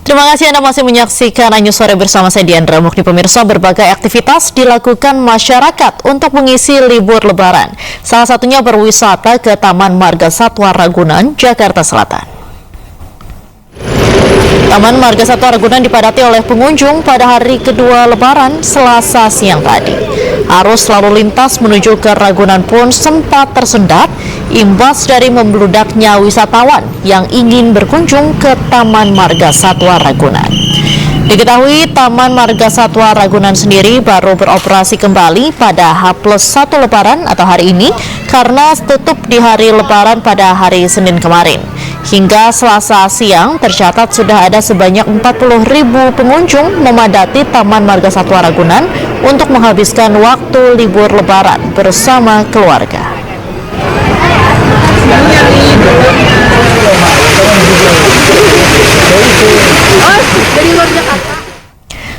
Terima kasih Anda masih menyaksikan News Sore bersama saya Diandra Mukni. Pemirsa, berbagai aktivitas dilakukan masyarakat untuk mengisi libur Lebaran. Salah satunya berwisata ke Taman Marga Satwa Ragunan, Jakarta Selatan. Taman Marga Satwa Ragunan dipadati oleh pengunjung pada hari kedua Lebaran Selasa siang tadi. Arus lalu lintas menuju ke Ragunan pun sempat tersendat imbas dari membludaknya wisatawan yang ingin berkunjung ke Taman Marga Satwa Ragunan. Diketahui Taman Marga Satwa Ragunan sendiri baru beroperasi kembali pada H+1 Lebaran atau hari ini karena tutup di hari Lebaran pada hari Senin kemarin. Hingga Selasa siang tercatat sudah ada sebanyak 40.000 pengunjung memadati Taman Marga Satwa Ragunan untuk menghabiskan waktu libur Lebaran bersama keluarga.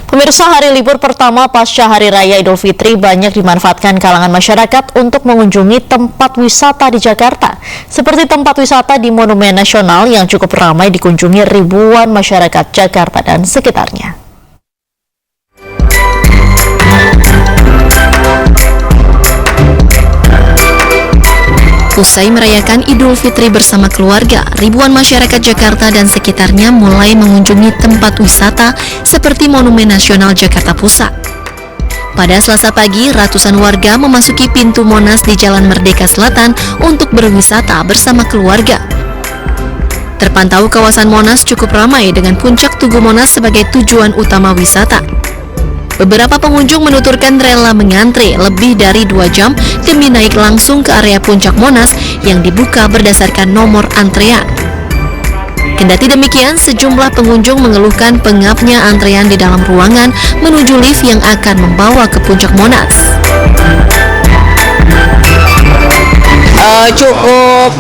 Pemirsa, hari libur pertama pasca Hari Raya Idul Fitri banyak dimanfaatkan kalangan masyarakat untuk mengunjungi tempat wisata di Jakarta. Seperti tempat wisata di Monumen Nasional yang cukup ramai dikunjungi ribuan masyarakat Jakarta dan sekitarnya. Usai merayakan Idul Fitri bersama keluarga, ribuan masyarakat Jakarta dan sekitarnya mulai mengunjungi tempat wisata seperti Monumen Nasional Jakarta Pusat. Pada Selasa pagi, ratusan warga memasuki pintu Monas di Jalan Merdeka Selatan untuk berwisata bersama keluarga. Terpantau kawasan Monas cukup ramai dengan puncak Tugu Monas sebagai tujuan utama wisata. Beberapa pengunjung menuturkan rela mengantre lebih dari 2 jam demi naik langsung ke area puncak Monas yang dibuka berdasarkan nomor antrean. Kendati demikian, sejumlah pengunjung mengeluhkan pengapnya antrean di dalam ruangan menuju lift yang akan membawa ke puncak Monas. Cukup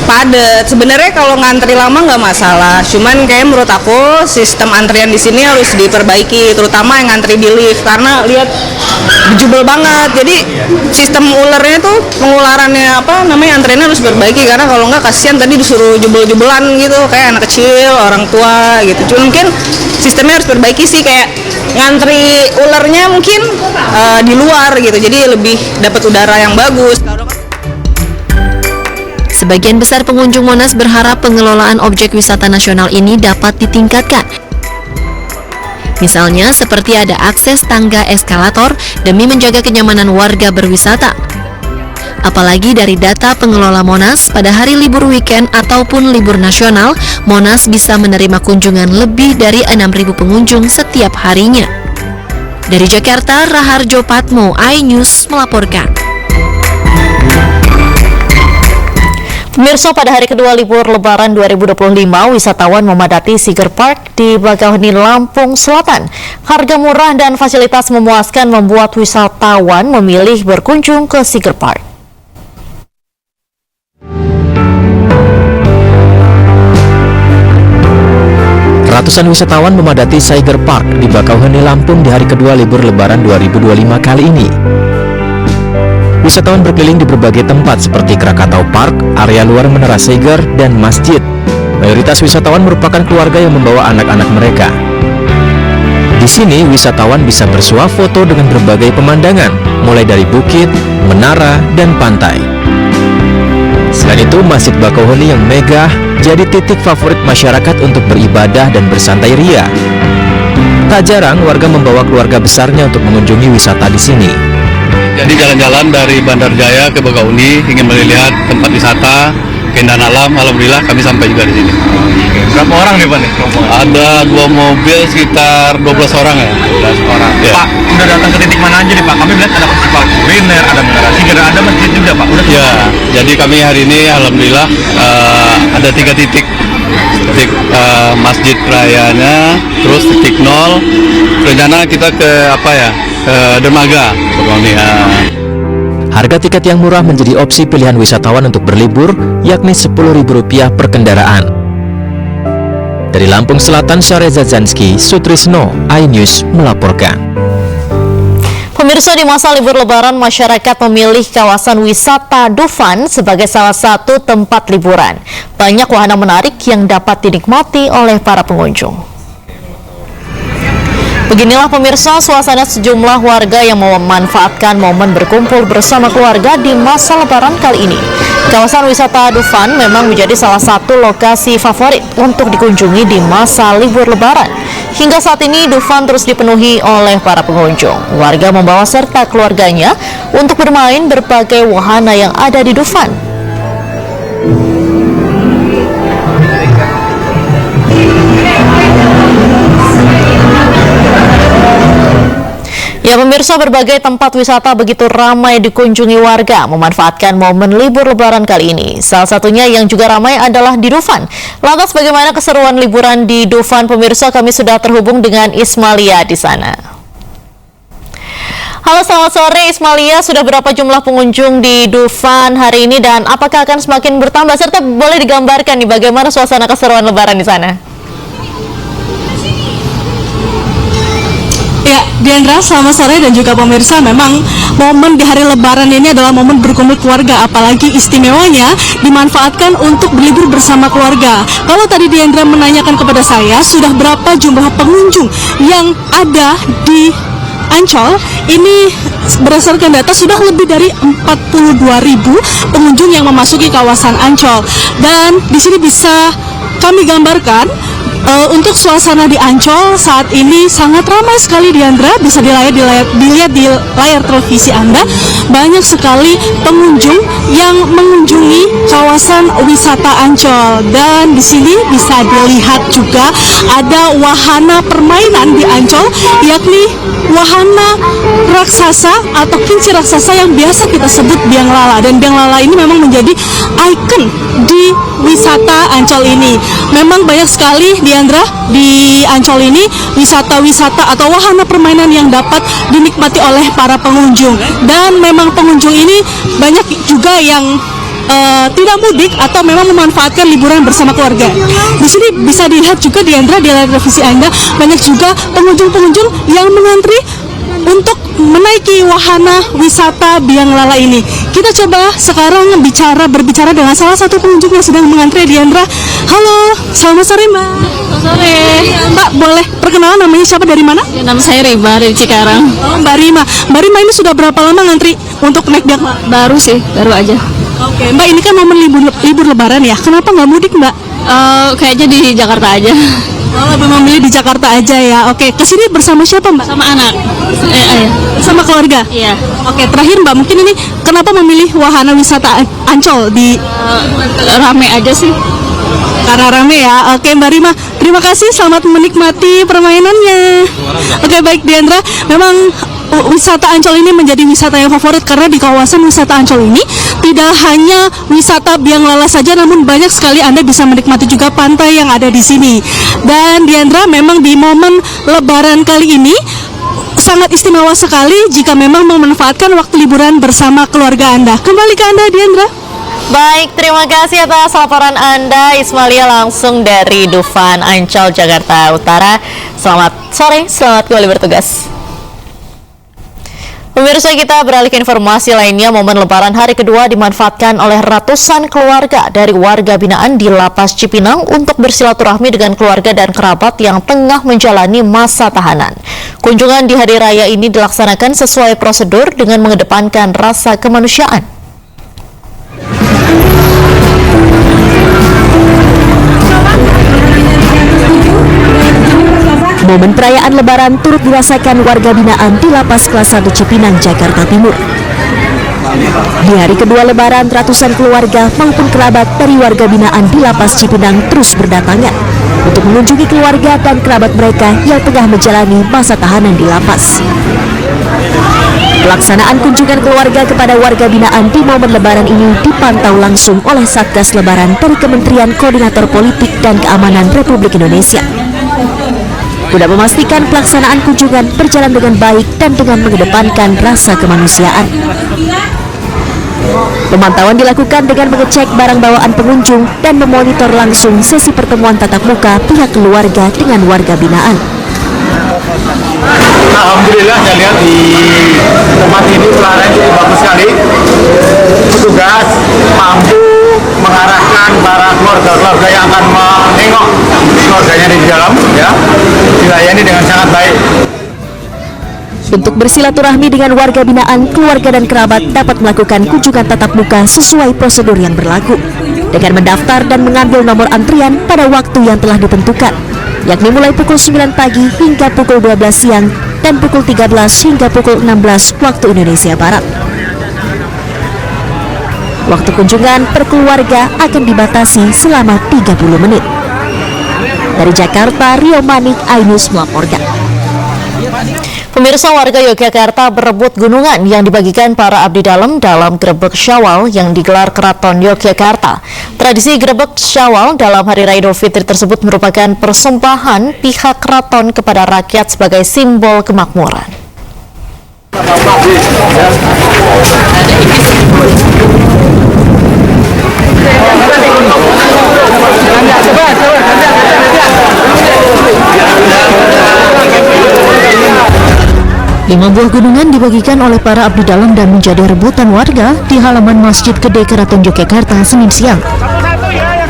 padat. Sebenarnya kalau ngantri lama nggak masalah, cuman kayak menurut aku sistem antrian di sini harus diperbaiki, terutama yang ngantri di lift karena lihat jubel banget. Jadi sistem ulernya tuh pengularannya antriannya harus diperbaiki karena kalau nggak kasihan tadi disuruh jubel-jubelan gitu kayak anak kecil, orang tua gitu. Cuman mungkin sistemnya harus diperbaiki sih, kayak ngantri ulernya mungkin di luar gitu, jadi lebih dapat udara yang bagus. Sebagian besar pengunjung Monas berharap pengelolaan objek wisata nasional ini dapat ditingkatkan. Misalnya seperti ada akses tangga eskalator demi menjaga kenyamanan warga berwisata. Apalagi dari data pengelola Monas, pada hari libur weekend ataupun libur nasional, Monas bisa menerima kunjungan lebih dari 6.000 pengunjung setiap harinya. Dari Jakarta, Raharjo Patmo, iNews melaporkan. Pemirsa, pada hari kedua libur Lebaran 2025, wisatawan memadati Seeger Park di Bakauheni, Lampung Selatan. Harga murah dan fasilitas memuaskan membuat wisatawan memilih berkunjung ke Seeger Park. Ratusan wisatawan memadati Seeger Park di Bakauheni, Lampung di hari kedua libur Lebaran 2025 kali ini. Wisatawan berkeliling di berbagai tempat seperti Krakatau Park, area luar Menara Seeger, dan masjid. Mayoritas wisatawan merupakan keluarga yang membawa anak-anak mereka. Di sini, wisatawan bisa bersuah foto dengan berbagai pemandangan, mulai dari bukit, menara, dan pantai. Selain itu, Masjid Bakauheni yang megah jadi titik favorit masyarakat untuk beribadah dan bersantai ria. Tak jarang warga membawa keluarga besarnya untuk mengunjungi wisata di sini. Jadi jalan-jalan dari Bandar Jaya ke Bakauheni ingin melihat tempat wisata, keindahan alam. Alhamdulillah kami sampai juga di sini. Berapa orang nih Pak nih? Ada 2 mobil sekitar 12 orang ya. 12 orang. Ya. Pak, udah datang ke titik mana aja nih Pak? Kami lihat ada festival kuliner, ada Menara Seeger, ada masjid juga Pak. Udah ya, jadi kami hari ini alhamdulillah ada 3 titik. Titik Masjid Rayanya, terus titik 0. Rencana kita ke dermaga Bakauheni. Harga tiket yang murah menjadi opsi pilihan wisatawan untuk berlibur, yakni Rp10.000 per kendaraan. Dari Lampung Selatan, Syareza Zanski, Sutrisno, iNews melaporkan. Pemirsa, di masa libur Lebaran, masyarakat memilih kawasan wisata Dufan sebagai salah satu tempat liburan. Banyak wahana menarik yang dapat dinikmati oleh para pengunjung. Beginilah pemirsa suasana sejumlah warga yang memanfaatkan momen berkumpul bersama keluarga di masa Lebaran kali ini. Kawasan wisata Dufan memang menjadi salah satu lokasi favorit untuk dikunjungi di masa libur Lebaran. Hingga saat ini Dufan terus dipenuhi oleh para pengunjung. Warga membawa serta keluarganya untuk bermain berbagai wahana yang ada di Dufan. Ya pemirsa, berbagai tempat wisata begitu ramai dikunjungi warga memanfaatkan momen libur Lebaran kali ini. Salah satunya yang juga ramai adalah di Dufan. Lantas bagaimana keseruan liburan di Dufan pemirsa? Kami sudah terhubung dengan Ismalia di sana. Halo, selamat sore Ismalia. Sudah berapa jumlah pengunjung di Dufan hari ini dan apakah akan semakin bertambah? Serta boleh digambarkan nih bagaimana suasana keseruan Lebaran di sana? Ya, Diandra, selamat sore dan juga pemirsa. Memang momen di hari Lebaran ini adalah momen berkumpul keluarga, apalagi istimewanya dimanfaatkan untuk berlibur bersama keluarga. Kalau tadi Diandra menanyakan kepada saya, sudah berapa jumlah pengunjung yang ada di Ancol, ini berdasarkan data sudah lebih dari 42.000 pengunjung yang memasuki kawasan Ancol. Dan di sini bisa kami gambarkan untuk suasana di Ancol saat ini sangat ramai sekali, Diandra. Bisa dilihat di layar televisi Anda, banyak sekali pengunjung yang mengunjungi kawasan wisata Ancol. Dan di sini bisa dilihat juga ada wahana permainan di Ancol, yakni wahana raksasa atau kelinci raksasa yang biasa kita sebut biang lala. Dan biang lala ini memang menjadi ikon di wisata Ancol ini. Memang banyak sekali, Diandra, di Ancol ini wisata-wisata atau wahana permainan yang dapat dinikmati oleh para pengunjung. Dan memang pengunjung ini banyak juga yang tidak mudik atau memang memanfaatkan liburan bersama keluarga. Di sini bisa dilihat juga, Diandra, di layar televisi Anda, banyak juga pengunjung-pengunjung yang mengantri untuk menaiki wahana wisata biang lala ini. Kita coba sekarang berbicara dengan salah satu pengunjung yang sedang mengantri, Diandra. Halo, selamat sore Mbak. Selamat sore. Mbak, boleh perkenalan, namanya siapa, dari mana? Ya, nama saya Rima dari Cikarang. Oh, Mbak Rima. Mbak Rima ini sudah berapa lama ngantri untuk naik biang lala? Baru sih, baru aja. Oke, Mbak, ini kan momen libur Lebaran ya. Kenapa nggak mudik, Mbak? Kayaknya di Jakarta aja. Oh, lebih memilih di Jakarta aja ya. Oke, kesini bersama siapa, Mbak? Sama anak. Ayah. Sama keluarga? Iya. Oke, terakhir Mbak, mungkin ini kenapa memilih wahana wisata Ancol di Rame aja sih. karena rame ya? Oke, Mbak Rima, terima kasih. Selamat menikmati permainannya. Oke, baik Diandra. Memang wisata Ancol ini menjadi wisata yang favorit karena di kawasan wisata Ancol ini tidak hanya wisata biang lala saja, namun banyak sekali Anda bisa menikmati juga pantai yang ada di sini. Dan Diandra, memang di momen Lebaran kali ini sangat istimewa sekali jika memang memanfaatkan waktu liburan bersama keluarga Anda. Kembali ke Anda, Diandra. Baik, terima kasih atas laporan Anda Ismalia langsung dari Dufan, Ancol, Jakarta Utara. Selamat sore, selamat kembali bertugas. Pemirsa, kita beralih ke informasi lainnya. Momen Lebaran hari kedua dimanfaatkan oleh ratusan keluarga dari warga binaan di Lapas Cipinang untuk bersilaturahmi dengan keluarga dan kerabat yang tengah menjalani masa tahanan. Kunjungan di hari raya ini dilaksanakan sesuai prosedur dengan mengedepankan rasa kemanusiaan. Momen perayaan Lebaran turut dirasakan warga binaan di Lapas Kelas 1 Cipinang, Jakarta Timur. Di hari kedua Lebaran, ratusan keluarga maupun kerabat dari warga binaan di Lapas Cipinang terus berdatangan untuk mengunjungi keluarga dan kerabat mereka yang tengah menjalani masa tahanan di lapas. Pelaksanaan kunjungan keluarga kepada warga binaan di momen Lebaran ini dipantau langsung oleh Satgas Lebaran dari Kementerian Koordinator Politik dan Keamanan Republik Indonesia, guna memastikan pelaksanaan kunjungan berjalan dengan baik dan dengan mengedepankan rasa kemanusiaan. Pemantauan dilakukan dengan mengecek barang bawaan pengunjung dan memonitor langsung sesi pertemuan tatap muka pihak keluarga dengan warga binaan. Alhamdulillah, saya lihat di tempat ini pelayanan cukup bagus sekali. Petugas mampu mengarahkan para keluarga-keluarga yang akan menengok keluarganya di dalam, ya, dilayani dengan sangat baik. Untuk bersilaturahmi dengan warga binaan, keluarga dan kerabat dapat melakukan kunjungan tatap muka sesuai prosedur yang berlaku dengan mendaftar dan mengambil nomor antrian pada waktu yang telah ditentukan, yakni mulai pukul 9 pagi hingga pukul 12 siang dan pukul 13 hingga pukul 16 waktu Indonesia Barat. Waktu kunjungan per keluarga akan dibatasi selama 30 menit. Dari Jakarta, Rio Manik, iNews melaporkan. Pemirsa, warga Yogyakarta berebut gunungan yang dibagikan para abdi dalam Grebek Syawal yang digelar Keraton Yogyakarta. Tradisi Grebek Syawal dalam Hari Raya Idul Fitri tersebut merupakan persembahan pihak keraton kepada rakyat sebagai simbol kemakmuran. Lima buah gunungan dibagikan oleh para abdi dalam dan menjadi rebutan warga di halaman Masjid Gede Keraton Yogyakarta Senin siang.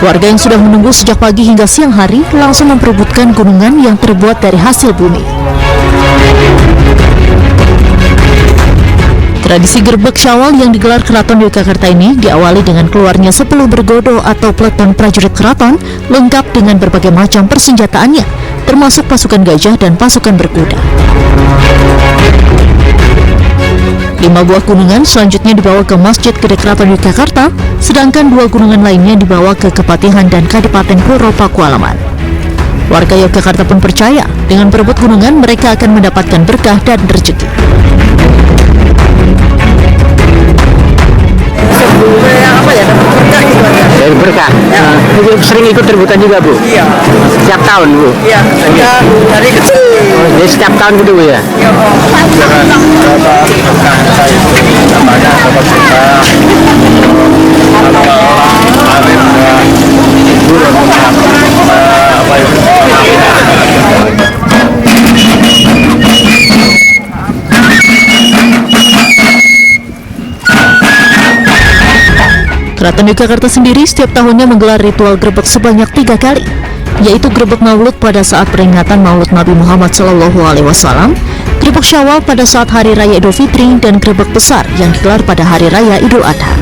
Warga yang sudah menunggu sejak pagi hingga siang hari langsung memperebutkan gunungan yang terbuat dari hasil bumi. Tradisi Grebek Syawal yang digelar Keraton Yogyakarta ini diawali dengan keluarnya 10 bergodo atau peleton prajurit keraton lengkap dengan berbagai macam persenjataannya, termasuk pasukan gajah dan pasukan berkuda. 5 buah gunungan selanjutnya dibawa ke Masjid Gede Keraton Yogyakarta, sedangkan 2 gunungan lainnya dibawa ke Kepatihan dan Kadipaten Puro Pakualaman. Warga Yogyakarta pun percaya dengan berebut gunungan mereka akan mendapatkan berkah dan rezeki. Dari berkah. Ibu sering ikut rebutan juga, Bu? Iya. Setiap tahun, Bu? Iya. Dari kecil. Jadi setiap tahun gitu, Bu, ya? Iya. Keraton Yogyakarta sendiri setiap tahunnya menggelar ritual grebek sebanyak 3 kali, yaitu grebek Maulud pada saat peringatan Maulud Nabi Muhammad SAW, grebek Syawal pada saat Hari Raya Idul Fitri, dan grebek besar yang digelar pada Hari Raya Idul Adha.